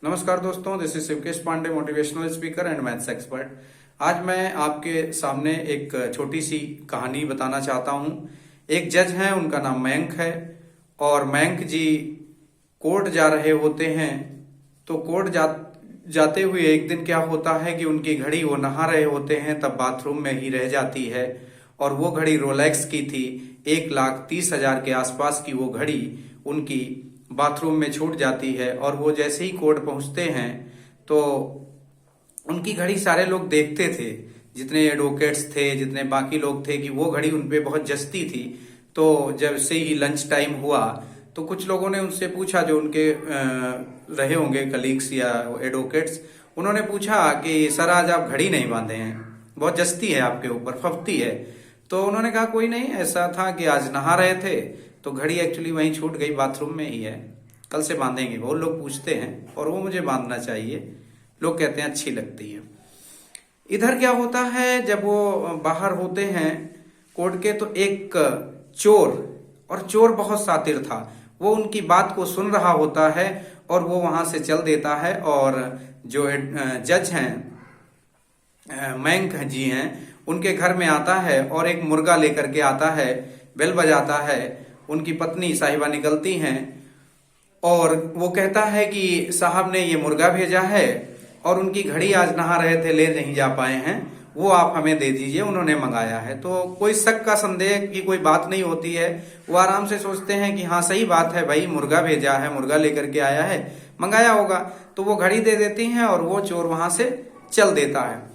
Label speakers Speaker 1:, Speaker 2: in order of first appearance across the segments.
Speaker 1: नमस्कार दोस्तों, this is Shivkesh Pandey, motivational speaker and maths expert. आज मैं आपके सामने एक छोटी सी कहानी बताना चाहता हूं। एक जज हैं, उनका नाम मयंक है और मयंक जी कोर्ट जा रहे होते हैं। तो कोर्ट जाते हुए एक दिन क्या होता है कि उनकी घड़ी, वो नहा रहे होते हैं तब बाथरूम में ही रह जाती है और वो घड़ी रोलेक्स की थी। 1,30,000 के आसपास की वो घड़ी उनकी बाथरूम में छूट जाती है और वो जैसे ही कोर्ट पहुंचते हैं तो उनकी घड़ी सारे लोग देखते थे, जितने एडवोकेट्स थे, जितने बाकी लोग थे, कि वो घड़ी उनपे बहुत जचती थी। तो जब से ही लंच टाइम हुआ तो कुछ लोगों ने उनसे पूछा, जो उनके रहे होंगे कलीग्स या एडवोकेट्स, उन्होंने पूछा कि सर आज आप घड़ी नहीं बांधे हैं, बहुत जचती है आपके ऊपर, फबती है। तो उन्होंने कहा कोई नहीं, ऐसा था कि आज नहा रहे थे तो घड़ी एक्चुअली वहीं छूट गई, बाथरूम में ही है, कल से बांधेंगे। वो लोग पूछते हैं और वो मुझे बांधना चाहिए, लोग कहते हैं अच्छी लगती है। इधर क्या होता है, जब वो बाहर होते हैं कोर्ट के तो एक चोर, और चोर बहुत शातिर था, वो उनकी बात को सुन रहा होता है और वो वहां से चल देता है। और जो जज हैं, मयंक जी हैं, उनके घर में आता है और एक मुर्गा लेकर के आता है, बेल बजाता है। उनकी पत्नी साहिबा निकलती हैं और वो कहता है कि साहब ने ये मुर्गा भेजा है और उनकी घड़ी आज नहा रहे थे, ले नहीं जा पाए हैं, वो आप हमें दे दीजिए, उन्होंने मंगाया है। तो कोई शक का संदेह की कोई बात नहीं होती है, वो आराम से सोचते हैं कि हाँ सही बात है भाई, मुर्गा भेजा है, मुर्गा लेकर के आया है, मंगाया होगा। तो वो घड़ी दे देती हैं और वो चोर वहां से चल देता है।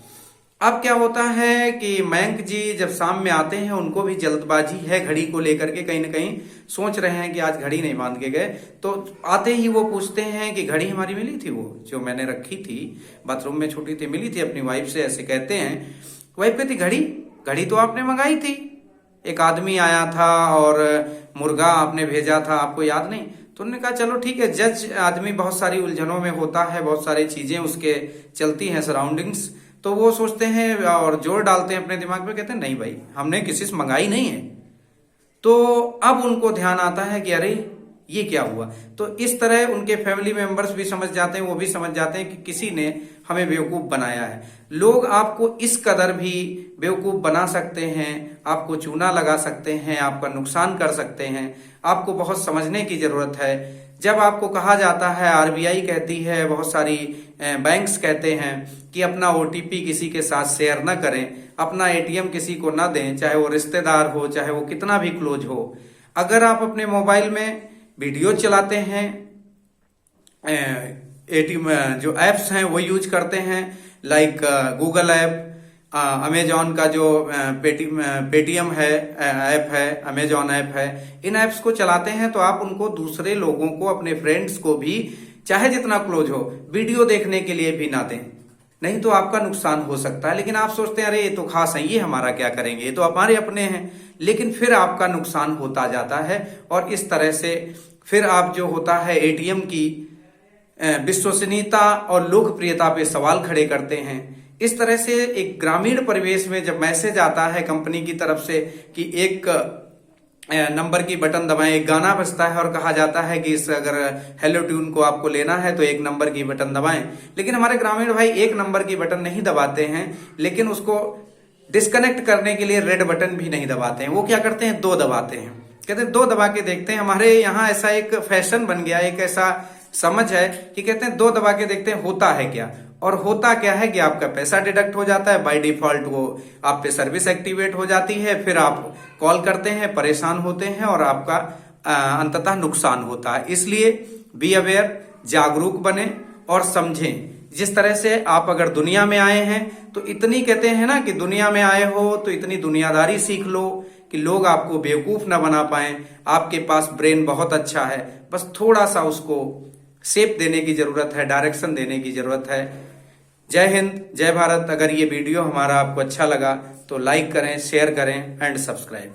Speaker 1: अब क्या होता है कि मयंक जी जब शाम में आते हैं, उनको भी जल्दबाजी है घड़ी को लेकर के, कहीं ना कहीं सोच रहे हैं कि आज घड़ी नहीं बांध के गए। तो आते ही वो पूछते हैं कि घड़ी हमारी मिली थी, वो जो मैंने रखी थी बाथरूम में छूटी थी, मिली थी अपनी वाइफ से, ऐसे कहते हैं। वाइफ कहती घड़ी घड़ी तो आपने मंगाई थी, एक आदमी आया था और मुर्गा आपने भेजा था, आपको याद नहीं? तो उन्होंने कहा चलो ठीक है, जज आदमी बहुत सारी उलझनों में होता है, बहुत सारी चीजें उसके चलती हैं, सराउंडिंग्स, तो वो सोचते हैं और जोर डालते हैं अपने दिमाग में, कहते हैं नहीं भाई हमने किसी से मंगाई नहीं है। तो अब उनको ध्यान आता है कि अरे ये क्या हुआ। तो इस तरह उनके फैमिली मेंबर्स भी समझ जाते हैं, वो भी समझ जाते हैं कि किसी ने हमें बेवकूफ बनाया है। लोग आपको इस कदर भी बेवकूफ बना सकते हैं, आपको चूना लगा सकते हैं, आपका नुकसान कर सकते हैं। आपको बहुत समझने की जरूरत है। जब आपको कहा जाता है, आरबीआई कहती है, बहुत सारी बैंक्स कहते हैं कि अपना ओटीपी किसी के साथ शेयर न करें, अपना एटीएम किसी को ना दें, चाहे वो रिश्तेदार हो, चाहे वो कितना भी क्लोज हो। अगर आप अपने मोबाइल में वीडियो चलाते हैं, एटीएम जो एप्स हैं वो यूज करते हैं, लाइक गूगल ऐप, अमेजॉन का जो पेटीएम है ऐप है, अमेजॉन ऐप है, इन ऐप्स को चलाते हैं तो आप उनको दूसरे लोगों को, अपने फ्रेंड्स को भी, चाहे जितना क्लोज हो, वीडियो देखने के लिए भी ना दें, नहीं तो आपका नुकसान हो सकता है। लेकिन आप सोचते हैं अरे ये तो खास है, ये हमारा क्या करेंगे, ये तो हमारे अपने हैं, लेकिन फिर आपका नुकसान होता जाता है। और इस तरह से फिर आप जो होता है एटीएम की विश्वसनीयता और लोकप्रियता पे सवाल खड़े करते हैं। इस तरह से एक ग्रामीण परिवेश में जब मैसेज आता है कंपनी की तरफ से कि एक नंबर की बटन दबाएं, एक गाना बजता है और कहा जाता है कि इस अगर हेलो ट्यून को आपको लेना है तो एक नंबर की बटन दबाएं, लेकिन हमारे ग्रामीण भाई एक नंबर की बटन नहीं दबाते हैं, लेकिन उसको डिस्कनेक्ट करने के लिए रेड बटन भी नहीं दबाते हैं। वो क्या करते हैं, 2 दबाते हैं, कहते हैं 2 दबा के देखते हैं। हमारे यहाँ ऐसा एक फैशन बन गया, एक ऐसा समझ है कि कहते हैं 2 दबा के देखते हैं होता है क्या। और होता क्या है कि आपका पैसा डिडक्ट हो जाता है, बाय डिफॉल्ट वो आप पे सर्विस एक्टिवेट हो जाती है, फिर आप कॉल करते हैं, परेशान होते हैं और आपका अंततः नुकसान होता है। इसलिए बी अवेयर, जागरूक बने और समझें। जिस तरह से आप अगर दुनिया में आए हैं तो इतनी, कहते हैं ना कि दुनिया में आए हो तो इतनी दुनियादारी सीख लो कि लोग आपको बेवकूफ ना बना पाए। आपके पास ब्रेन बहुत अच्छा है, बस थोड़ा सा उसको शेप देने की जरूरत है, डायरेक्शन देने की जरूरत है। जय हिंद, जय भारत। अगर ये वीडियो हमारा आपको अच्छा लगा तो लाइक करें, शेयर करें एंड सब्सक्राइब।